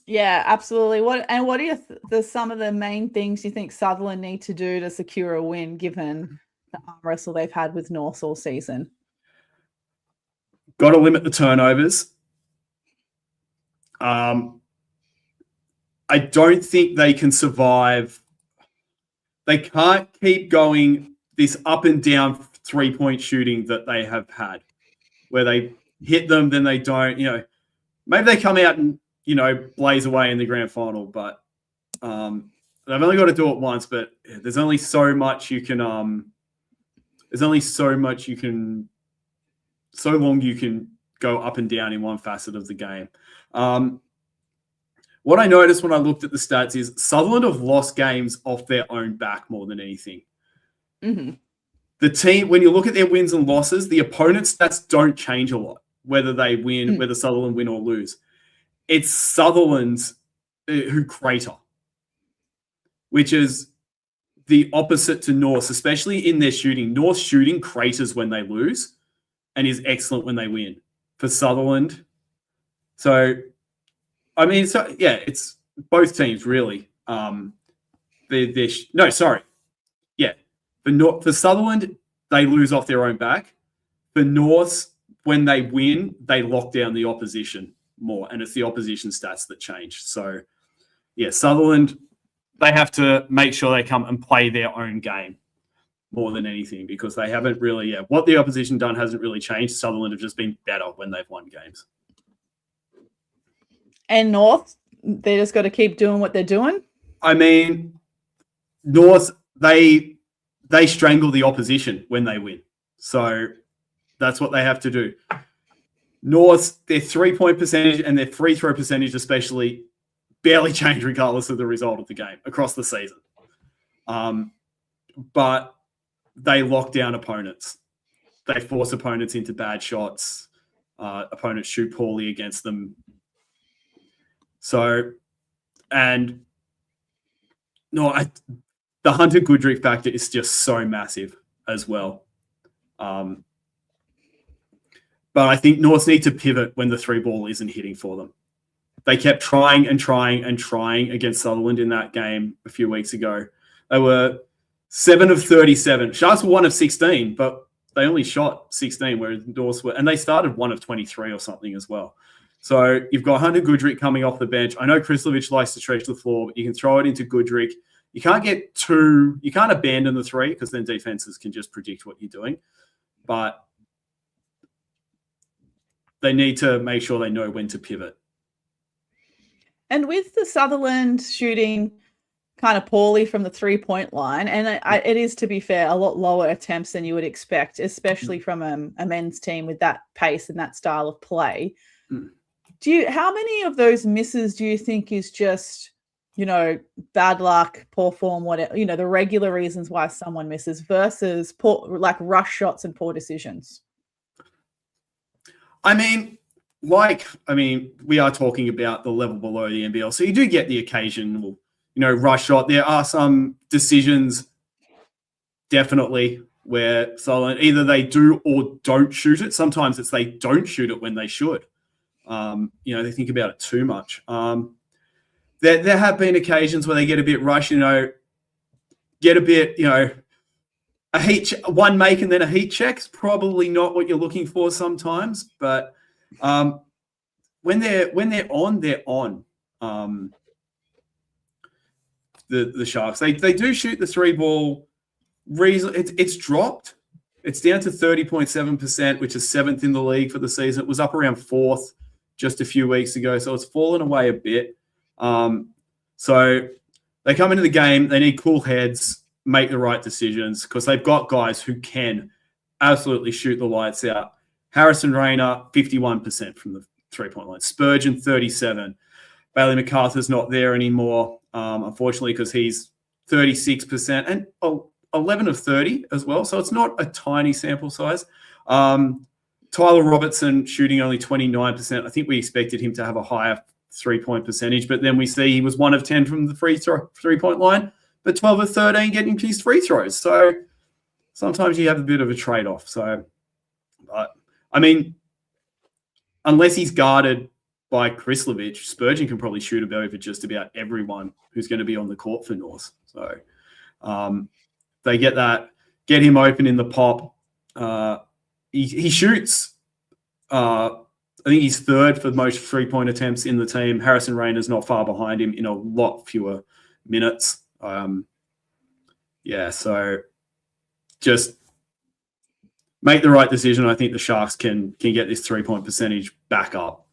Yeah, absolutely. What are some of the main things you think Sutherland need to do to secure a win, given the arm wrestle they've had with North all season? Got to limit the turnovers. I don't think they can survive. They can't keep going this up and down 3-point shooting that they have had, where they hit them, then they don't. Maybe they come out and blaze away in the grand final, but they've only got to do it once. But there's only so much you can. So long you can go up and down in one facet of the game. What I noticed when I looked at the stats is Sutherland have lost games off their own back more than anything. Mm-hmm. The team, when you look at their wins and losses, the opponent's stats don't change a lot, whether they win, whether Sutherland win or lose. It's Sutherland's who crater, which is the opposite to North, especially in their shooting. North's shooting craters when they lose and is excellent when they win. For Sutherland, it's both teams really. For Sutherland, they lose off their own back. For North, when they win, they lock down the opposition more, and it's the opposition stats that change. So, Sutherland, they have to make sure they come and play their own game more than anything, because they haven't really, what the opposition done hasn't really changed. Sutherland have just been better when they've won games. And North, they just got to keep doing what they're doing? I mean, North, they strangle the opposition when they win. So that's what they have to do. North, their 3-point percentage and their free throw percentage especially barely change regardless of the result of the game across the season. But they lock down opponents. They force opponents into bad shots. Opponents shoot poorly against them. So, and the Hunter Goodrick factor is just so massive as well. But I think Norths need to pivot when the three ball isn't hitting for them. They kept trying and trying and trying against Sutherland in that game a few weeks ago. They were 7 of 37. Sharks were 1 of 16, but they only shot 16, whereas Norths were, and they started 1 of 23 or something as well. So you've got Hunter Goodrick coming off the bench. I know Krislovich likes to stretch the floor, but you can throw it into Goodrick. You can't abandon the three because then defenses can just predict what you're doing. But they need to make sure they know when to pivot. And with the Sutherland shooting kind of poorly from the 3-point line, and it is, to be fair, a lot lower attempts than you would expect, especially from a men's team with that pace and that style of play. How many of those misses do you think is just, bad luck, poor form, whatever, the regular reasons why someone misses versus rush shots and poor decisions? We are talking about the level below the NBL, so you do get the occasional, rush shot. There are some decisions, definitely, where Sutherland either they do or don't shoot it. Sometimes it's they don't shoot it when they should. They think about it too much. There have been occasions where they get a bit rushed, get a bit, one make and then a heat check's probably not what you're looking for sometimes. But when they're on, they're on. The Sharks, they do shoot the three ball. It's dropped. It's down to 30.7%, which is 7th in the league for the season. It was up around 4th just a few weeks ago, so it's fallen away a bit. So they come into the game, they need cool heads, make the right decisions, because they've got guys who can absolutely shoot the lights out. Harrison Rayner, 51% from the 3-point line. Spurgeon, 37%. Bailey MacArthur's not there anymore, unfortunately, because he's 36% and 11 of 30 as well. So it's not a tiny sample size. Tyler Robertson shooting only 29%. I think we expected him to have a higher 3-point percentage, but then we see he was 1 of 10 from the 3-point line, but 12 of 13 getting his free throws. So sometimes you have a bit of a trade-off. So, unless he's guarded by Krislovich, Spurgeon can probably shoot over just about everyone who's going to be on the court for North. So they get him open in the pop. He shoots. I think he's 3rd for most 3-point attempts in the team. Harrison Rayner's not far behind him in a lot fewer minutes. So just make the right decision. I think the Sharks can get this 3-point percentage back up.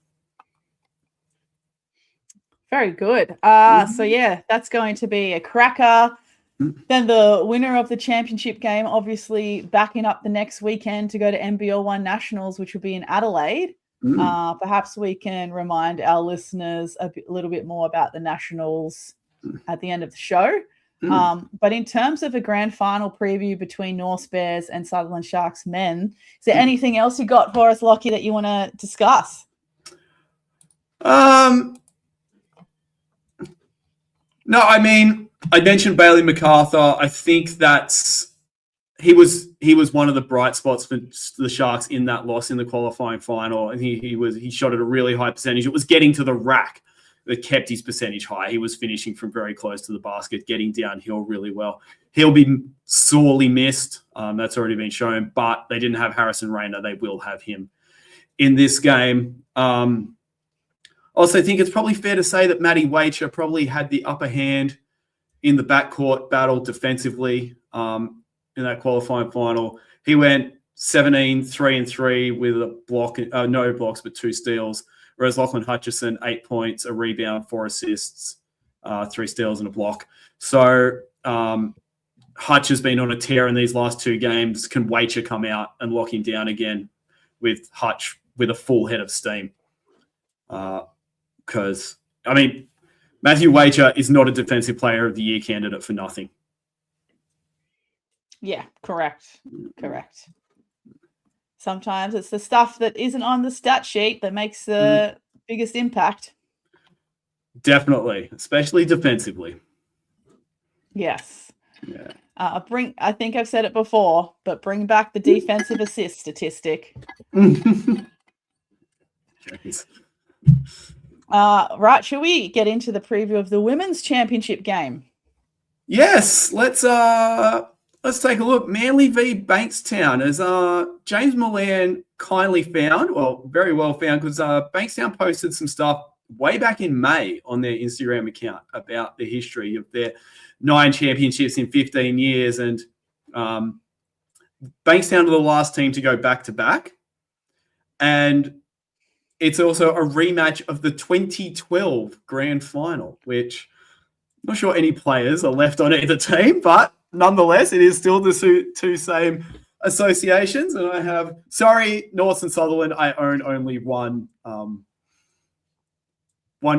Very good. That's going to be a cracker. Then the winner of the championship game, obviously backing up the next weekend to go to NBL1 Nationals, which will be in Adelaide. Perhaps we can remind our listeners a little bit more about the Nationals at the end of the show. But in terms of a grand final preview between North Bears and Sutherland Sharks men, is there anything else you got for us, Lockie, that you want to discuss? No, I mentioned Bailey MacArthur. I think he was one of the bright spots for the Sharks in that loss in the qualifying final. And he shot at a really high percentage. It was getting to the rack that kept his percentage high. He was finishing from very close to the basket, getting downhill really well. He'll be sorely missed. That's already been shown, but they didn't have Harrison Rayner. They will have him in this game. Also think it's probably fair to say that Matty Waiter probably had the upper hand in the backcourt battle defensively in that qualifying final. He went 17, 3-3 with a block, no blocks, but 2 steals. whereas Lachlan Hutchison, 8 points, a rebound, 4 assists, 3 steals and a block. So Hutch has been on a tear in these last 2 games. Can Wacher come out and lock him down again with Hutch with a full head of steam? Because, Matthew Wacher is not a Defensive Player of the Year candidate for nothing. Yeah, correct. Sometimes it's the stuff that isn't on the stat sheet that makes the biggest impact. Definitely, especially defensively. Yes. Yeah. I think I've said it before, but bring back the defensive assist statistic. Right, shall we get into the preview of the women's championship game? Yes, let's take a look. Manly v Bankstown, as James Milan kindly found, well, very well found, because Bankstown posted some stuff way back in May on their Instagram account about the history of their 9 championships in 15 years. And Bankstown are the last team to go back-to-back. And it's also a rematch of the 2012 grand final, which I'm not sure any players are left on either team, but nonetheless, it is still the 2 same associations. And I have, sorry, North and Sutherland, I own only one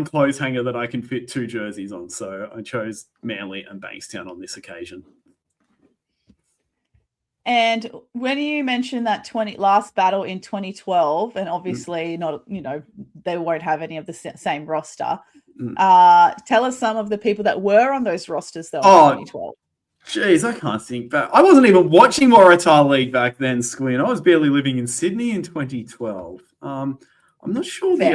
clothes hanger that I can fit 2 jerseys on. So I chose Manly and Bankstown on this occasion. And when you mentioned that last battle in 2012, and obviously not, they won't have any of the same roster. Tell us some of the people that were on those rosters though in 2012. Jeez, I can't think back. I wasn't even watching Waratah League back then, Squin. I was barely living in Sydney in 2012. I'm not sure the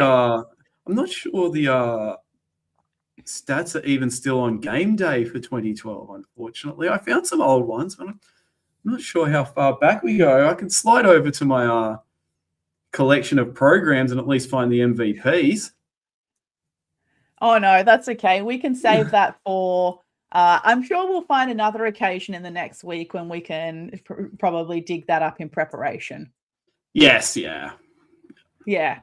stats are even still on game day for 2012, unfortunately. I found some old ones, but I'm not sure how far back we go. I can slide over to my collection of programs and at least find the MVPs. Oh, no, that's okay. We can save that for... I'm sure we'll find another occasion in the next week when we can probably dig that up in preparation. Yes, yeah. Yeah.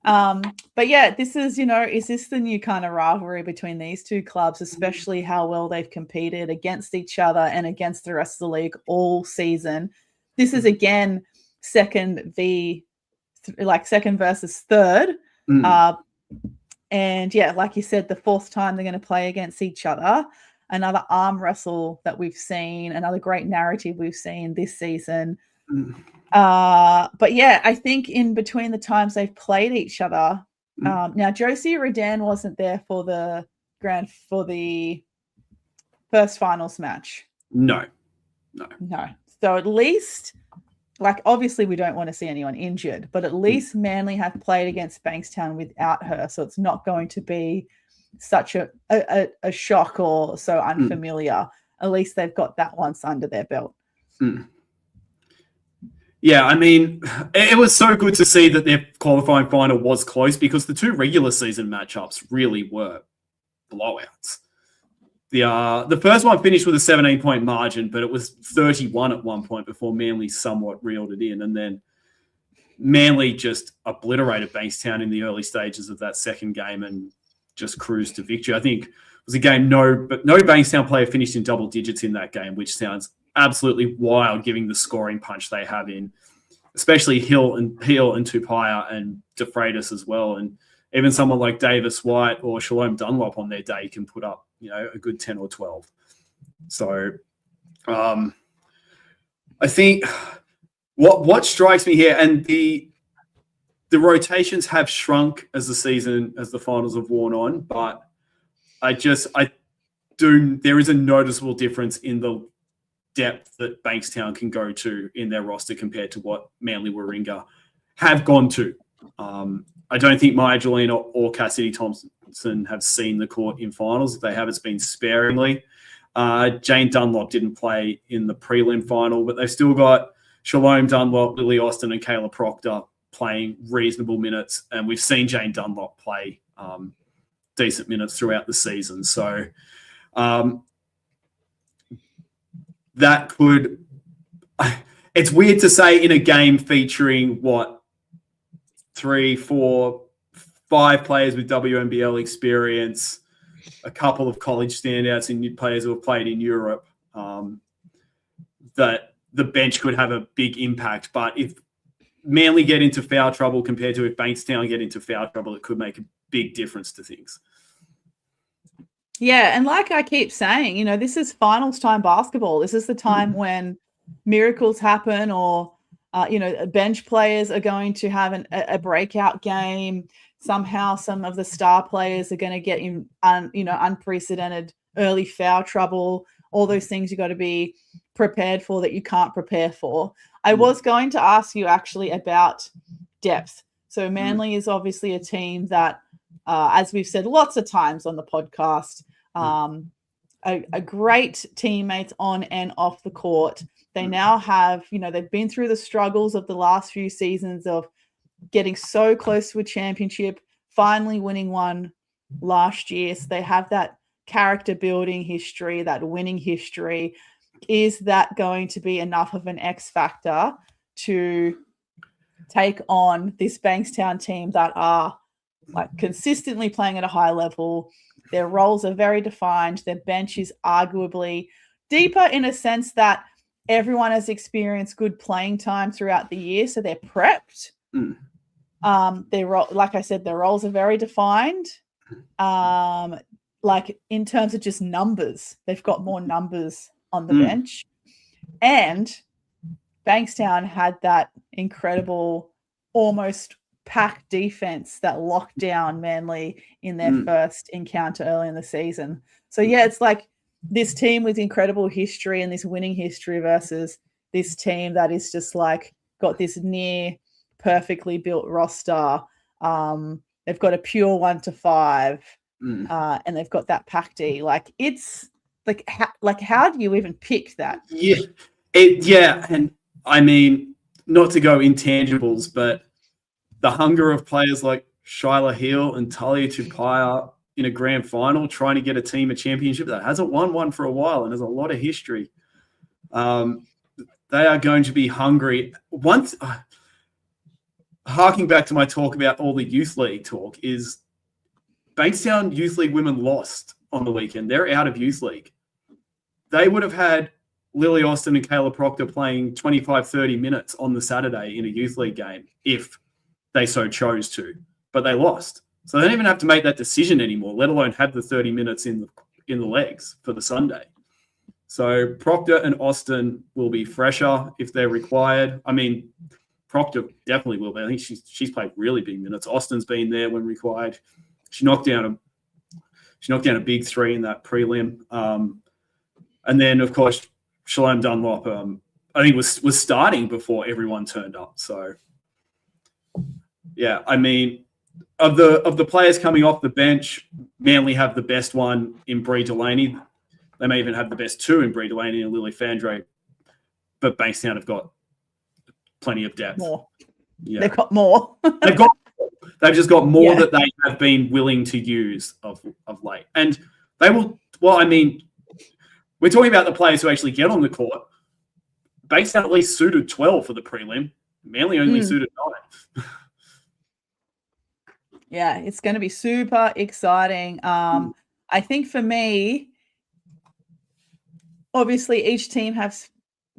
But yeah, this is, is this the new kind of rivalry between these 2 clubs, especially how well they've competed against each other and against the rest of the league all season? This is again second versus third. And yeah, like you said, the 4th time they're going to play against each other. Another arm wrestle that we've seen, another great narrative we've seen this season. But yeah, I think in between the times they've played each other, now Josie Redan wasn't there for the first finals match. No. So at least, obviously we don't want to see anyone injured, but at least Manly have played against Bankstown without her, so it's not going to be such a shock or so unfamiliar. At least they've got that once under their belt. Yeah, it was so good to see that their qualifying final was close, because the 2 regular season matchups really were blowouts. The first one finished with a 17-point margin, but it was 31 at one point before Manly somewhat reeled it in. And then Manly just obliterated Bankstown in the early stages of that second game and just cruised to victory. I think it was a game no Bankstown player finished in double digits in that game, which sounds absolutely wild given the scoring punch they have in, especially Hill and Tupaia and DeFreitas as well. And even someone like Davis White or Shalom Dunlop on their day can put up, a good 10 or 12. So I think what strikes me here, and the rotations have shrunk as the finals have worn on, but there is a noticeable difference in the depth that Bankstown can go to in their roster compared to what Manly Warringah have gone to. I don't think Maya Jelena or Cassidy Thompson have seen the court in finals. If they have, it's been sparingly. Jane Dunlop didn't play in the prelim final, but they've still got Shalom Dunlop, Lily Austin, and Kayla Proctor playing reasonable minutes. And we've seen Jane Dunlop play decent minutes throughout the season. So that could... It's weird to say in a game featuring, 3, 4, 5 players with WNBL experience, a couple of college standouts and players who have played in Europe, that the bench could have a big impact. But if Manly get into foul trouble compared to if Bankstown get into foul trouble, it could make a big difference to things. Yeah, and like I keep saying, this is finals time basketball. This is the time when miracles happen, or bench players are going to have a breakout game. Somehow some of the star players are going to get in unprecedented early foul trouble. All those things you got to be prepared for that you can't prepare for. I was going to ask you actually about depth. So Manly is obviously a team that, as we've said lots of times on the podcast, a great teammates on and off the court. They now have, they've been through the struggles of the last few seasons of getting so close to a championship, finally winning one last year. So they have that character building history, that winning history. Is that going to be enough of an X factor to take on this Bankstown team that are like consistently playing at a high level? Their roles are very defined. Their bench is arguably deeper in a sense that everyone has experienced good playing time throughout the year, so they're prepped. Like I said, their roles are very defined. Like in terms of just numbers, they've got more numbers on the bench. And Bankstown had that incredible, almost pack defense that locked down Manly in their first encounter early in the season. So yeah, it's like this team with incredible history and this winning history versus this team that is just like got this near perfectly built roster. They've got a pure 1 to 5, and they've got that pack D. Like it's how do you even pick that? Yeah, and I mean, not to go intangibles, but the hunger of players like Shyla Hill and Talia Tupaya in a grand final, trying to get a team a championship that hasn't won one for a while and has a lot of history. They are going to be hungry. Once, harking back to my talk about all the youth league talk, is Bankstown Youth League women lost on the weekend. They're out of youth league. They would have had Lily Austin and Kayla Proctor playing 25, 30 minutes on the Saturday in a youth league game if they so chose to, but they lost. So they don't even have to make that decision anymore, let alone have the 30 minutes in the legs for the Sunday. So Proctor and Austin will be fresher if they're required. I mean, Proctor definitely will be. I think she's played really big minutes. Austin's been there when required. She knocked down a big 3 in that prelim. And then, of course, Shalom Dunlop, I think was starting before everyone turned up. So, yeah, I mean, of the players coming off the bench, Manly have the best one in Bree Delaney. They may even have the best 2 in Bree Delaney and Lily Fandre. But Bankstown have got plenty of depth. More. Yeah. They've got more. They've just got more that they have been willing to use of late. And they will, well, I mean, we're talking about the players who actually get on the court. Bankstown at least suited 12 for the prelim. Manly only suited 9. Yeah, it's going to be super exciting. I think for me, obviously each team has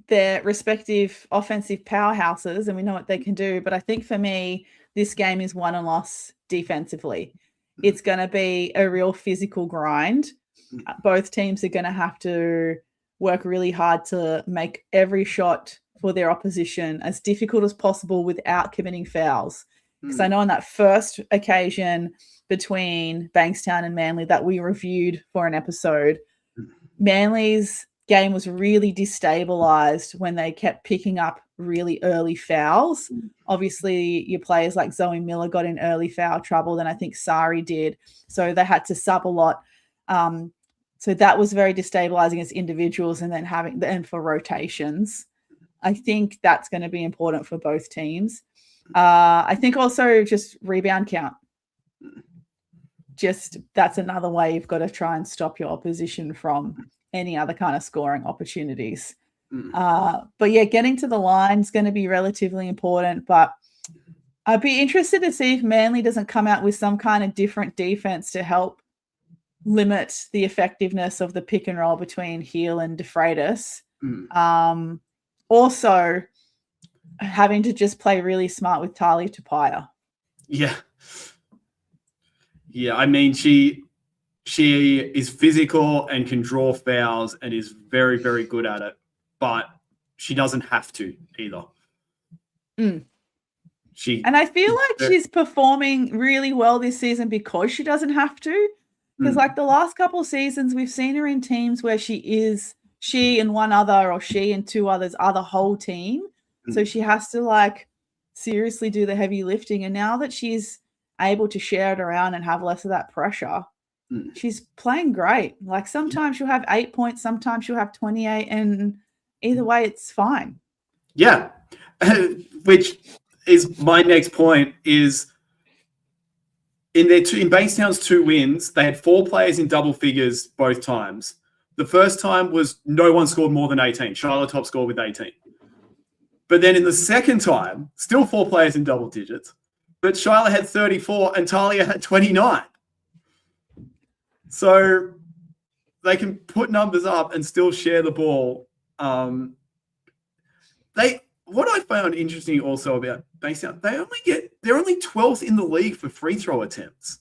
their respective offensive powerhouses and we know what they can do. But I think for me, this game is won and lost defensively. It's going to be a real physical grind. Both teams are going to have to work really hard to make every shot for their opposition as difficult as possible without committing fouls. Because I know on that first occasion between Bankstown and Manly that we reviewed for an episode, Manly's game was really destabilized when they kept picking up really early fouls. Obviously, your players like Zoe Miller got in early foul trouble, then I think Sari did. So they had to sub a lot. So that was very destabilizing as individuals and then for rotations. I think that's going to be important for both teams. I think also just rebound count. Just that's another way you've got to try and stop your opposition from any other kind of scoring opportunities. But yeah, getting to the line is going to be relatively important. But I'd be interested to see if Manly doesn't come out with some kind of different defense to help limit the effectiveness of the pick and roll between Heel and De Freitas. Also, having to just play really smart with Talia Tupaia. Yeah. Yeah, I mean, she is physical and can draw fouls and is very, very good at it, but she doesn't have to either. And I feel like she's performing really well this season because she doesn't have to. Because like the last couple of seasons, we've seen her in teams where she and one other or she and two others are the whole team. So she has to like seriously do the heavy lifting. And now that she's able to share it around and have less of that pressure, she's playing great. Like sometimes she'll have 8 points, sometimes she'll have 28, and either way, it's fine. Yeah, which is my next point is in Bankstown's 2 wins, they had 4 players in double figures both times. The first time was no one scored more than 18. Charlotte top scored with 18. But then in the second time, still 4 players in double digits, but Charlotte had 34 and Talia had 29. So they can put numbers up and still share the ball. What I found interesting also about Bankstown, they're only 12th in the league for free throw attempts,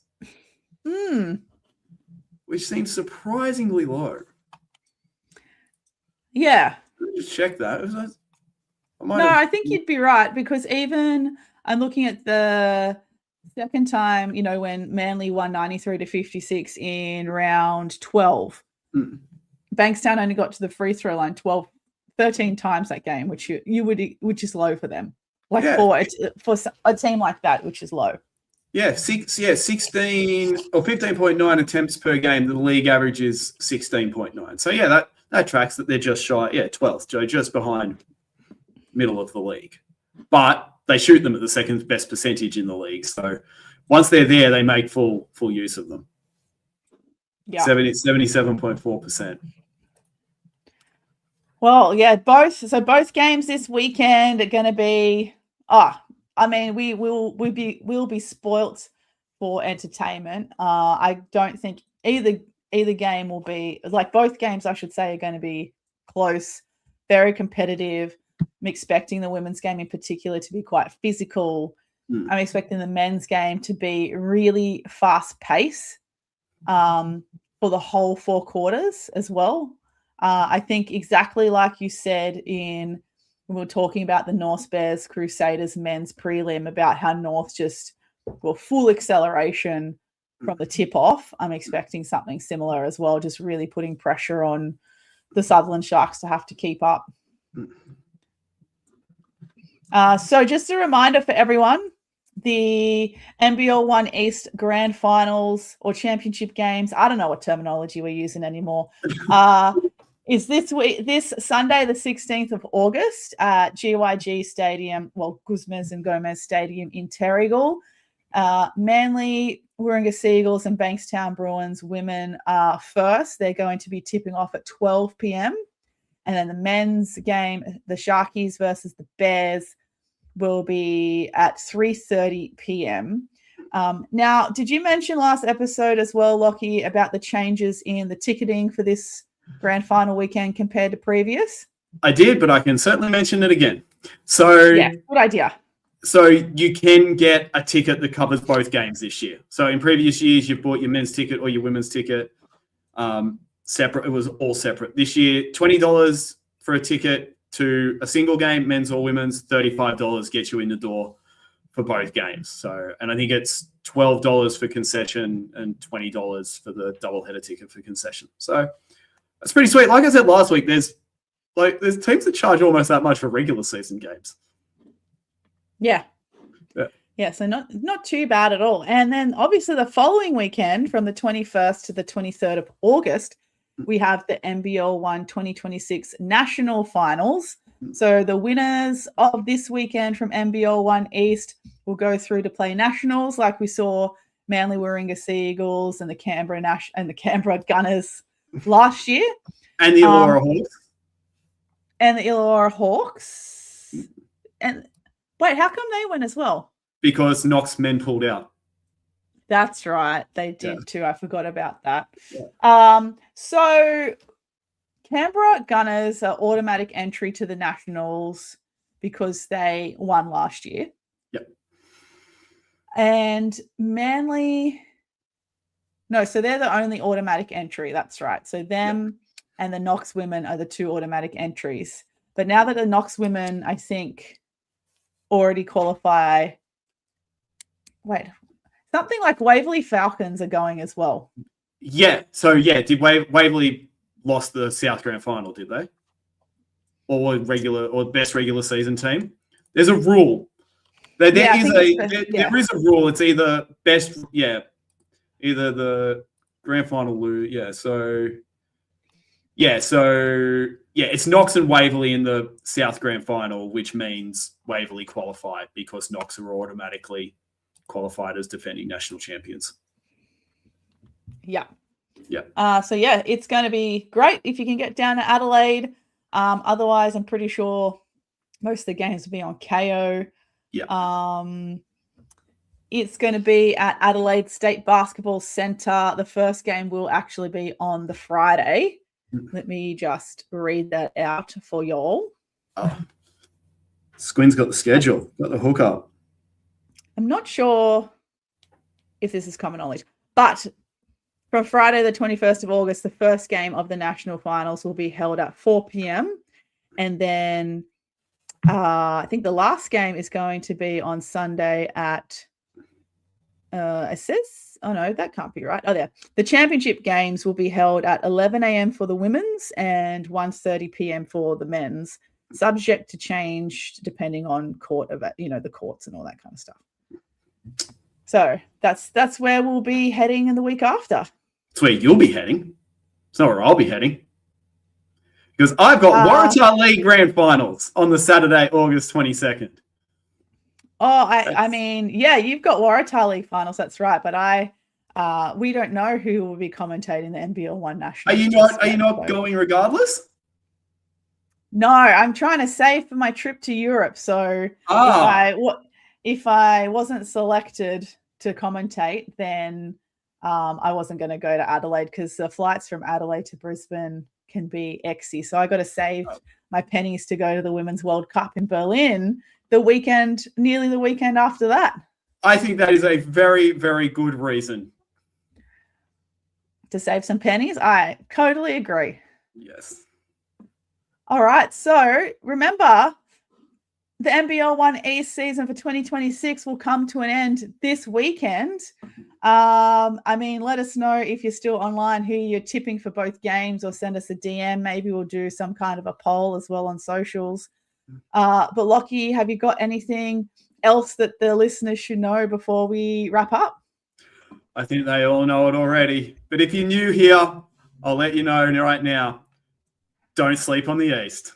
which seems surprisingly low. Yeah, just check that. I think you'd be right because even I'm looking at the second time, when Manly won 93-56 in round 12, Bankstown only got to the free throw line 13 times that game, which which is low for them. For a team like that, which is low. Yeah, 16 or 15.9 attempts per game. The league average is 16.9. So yeah, that tracks that they're just shy. Yeah, 12th, Joe, just behind middle of the league. But they shoot them at the second best percentage in the league. So once they're there, they make full use of them. Yeah, 77.4%. Well, yeah, both games this weekend are going to be. We'll be spoilt for entertainment. I don't think either game will be like both games. I should say are going to be close, very competitive. I'm expecting the women's game in particular to be quite physical. I'm expecting the men's game to be really fast pace for the whole 4 quarters as well. I think exactly like you said when we were talking about the North Bears Crusaders men's prelim about how North just full acceleration from the tip off. I'm expecting something similar as well, just really putting pressure on the Sutherland Sharks to have to keep up. So just a reminder for everyone, the NBL1 East Grand Finals or Championship Games, I don't know what terminology we're using anymore, is this Sunday, the 16th of August at GYG Stadium, Guzmez and Gomez Stadium in Terrigal. Manly, Warringah Seagulls and Bankstown Bruins women are first. They're going to be tipping off at 12 p.m. And then the men's game, the Sharkies versus the Bears, will be at 3:30 p.m. Now, did you mention last episode as well, Lockie, about the changes in the ticketing for this grand final weekend compared to previous? I did, but I can certainly mention it again. So yeah, good idea. So you can get a ticket that covers both games this year. So in previous years, you've bought your men's ticket or your women's ticket separate. It was all separate. This year, $20 for a ticket to a single game, men's or women's. $35 gets you in the door for both games. So, and I think it's $12 for concession and $20 for the doubleheader ticket for concession. So that's pretty sweet. Like I said last week, there's teams that charge almost that much for regular season games. Yeah. So not too bad at all. And then obviously the following weekend from the 21st to the 23rd of August, we have the NBL1 2026 National Finals. So the winners of this weekend from NBL1 East will go through to play Nationals, like we saw Manly Warringah Seagulls and the Canberra Gunners last year. And the Illawarra Hawks. And the Illawarra Hawks. And wait, how come they win as well? because Knox men pulled out. That's right. They did too. I forgot about that. Yeah. So Canberra Gunners are automatic entry to the Nationals because they won last year. Yep. And Manly, no, so they're the only automatic entry. That's right. So them and the Knox women are the two automatic entries. But now that the Knox women, I think, already qualify. Wait, something like Waverley Falcons are going as well. Yeah. So yeah, did Waverley lost the South Grand Final? Did they? Or best regular season team? There's a rule. There is a rule. It's either best, either the grand final lose. It's Knox and Waverley in the South Grand Final, which means Waverley qualified because Knox are automatically qualified as defending national champions. Yeah. Yeah. So yeah, it's going to be great if you can get down to Adelaide. Otherwise, I'm pretty sure most of the games will be on KO. Yeah. It's going to be at Adelaide State Basketball Centre. The first game will actually be on the Friday. Let me just read that out for y'all. Oh. Squin's got the schedule, got the hookup. I'm not sure if this is common knowledge, but from Friday, the 21st of August, the first game of the national finals will be held at 4 p.m. And then I think the last game is going to be on Sunday at, it says, oh no, that can't be right. Oh, there. The championship games will be held at 11 a.m. for the women's and 1:30 p.m. for the men's, subject to change depending on the courts and all that kind of stuff. So that's where we'll be heading in the week after. It's where you'll be heading. It's not where I'll be heading. Because I've got Waratah League Grand Finals on the Saturday, August 22nd. Oh, I mean, yeah, you've got Waratah League Finals, that's right. But we don't know who will be commentating the NBL1 National. Are you not going regardless? No, I'm trying to save for my trip to Europe. So if I wasn't selected to commentate, then I wasn't going to go to Adelaide because the flights from Adelaide to Brisbane can be exy. So I got to save my pennies to go to the Women's World Cup in Berlin nearly the weekend after that. I think that is a very, very good reason. To save some pennies? I totally agree. Yes. All right. So remember, the NBL1 East season for 2026 will come to an end this weekend. Let us know if you're still online who you're tipping for both games, or send us a DM. Maybe we'll do some kind of a poll as well on socials. But Lockie, have you got anything else that the listeners should know before we wrap up? I think they all know it already. But if you're new here, I'll let you know right now. Don't sleep on the East.